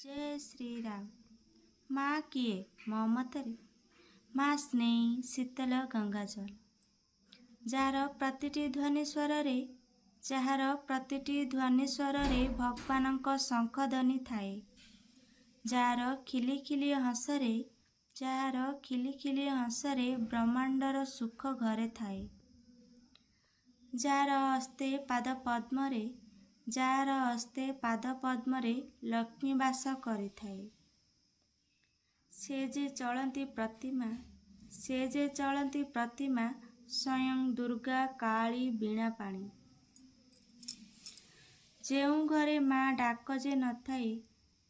जय श्री राम। माँ किए मो मतरे, माँ स्नेही शीतल गंगाजल। जार प्रतिटी ध्वनि स्वरे, जार प्रतिटी ध्वनि स्वरे भगवानक शंखध्वनि थाए। जार खिली खिली हसरे, जार खिली खिली हसरे ब्रह्मांडर सुख घरे थाए। जार हस्ते पाद पद्मरे, जार हस्ते पाद पद्मरे लक्ष्मी बास करिथाए। से जे चलती प्रतिमा, से जे चलती प्रतिमा स्वयं दुर्गा काली बीणा पाणी। जेउ घरे माँ डाक जे नथाए,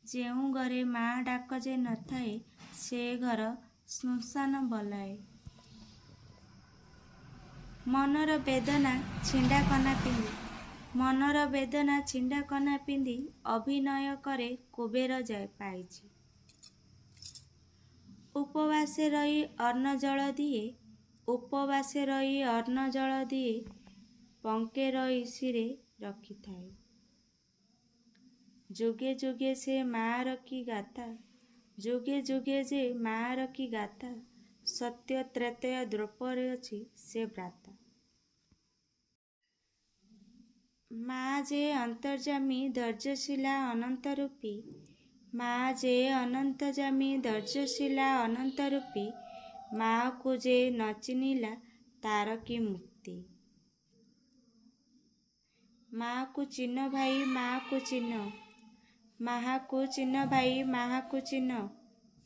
जेउ घरे माँ डाक जे नथाए से घर श्मशान बलाए। मनर वेदना छिंडा कना पिंधि, मनर वेदना छिंडा कना पिंधि अभिनय करे कुबेर जाय पाइछि। उपवासे रही अन्न जल दिए, उपवासे रही अन्न जल दिए पंके रही सिरे रखी थाए। जुगे जुगे से माँ की गाथा, जुगे जुगे जे माँ की गाथा, सत्य त्रेतय द्रौपद अछि से व्राता। माँ जे अंतर्जामी धैर्यशीला अनंत रूपी, माँ जे अनंतजामी धैर्यशीला अनंत रूपी, माँ को जे न चिन्हिला तार की मुक्ति। माँ को चिन्ह भाई माँ को चिन्ह, माँ को चिन्ह भाई माँ को चिन्ह,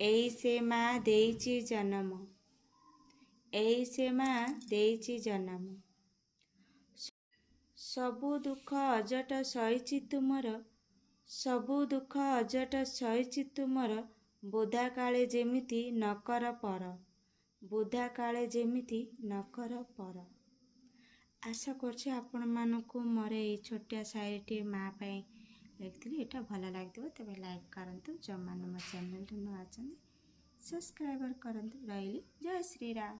एई से माँ देइछि जन्म, एई से माँ देइछि जन्म। सबु दुख अजट सहिछि तुमर, सबु दुख अजट सहिछि तुमर, बोधा काले जेमिति न कर पर, बोधा काले जेमिति न कर पर। आशा करछि आपण मानकु मोर ए छोटिया शायरीटी माँ पे लिखिली एटा भल लागिथिबो। तेबे लाइक करंतु, जो माने मो चैनल न आछन सब्सक्राइबर करंतु। रहिली जय श्री राम।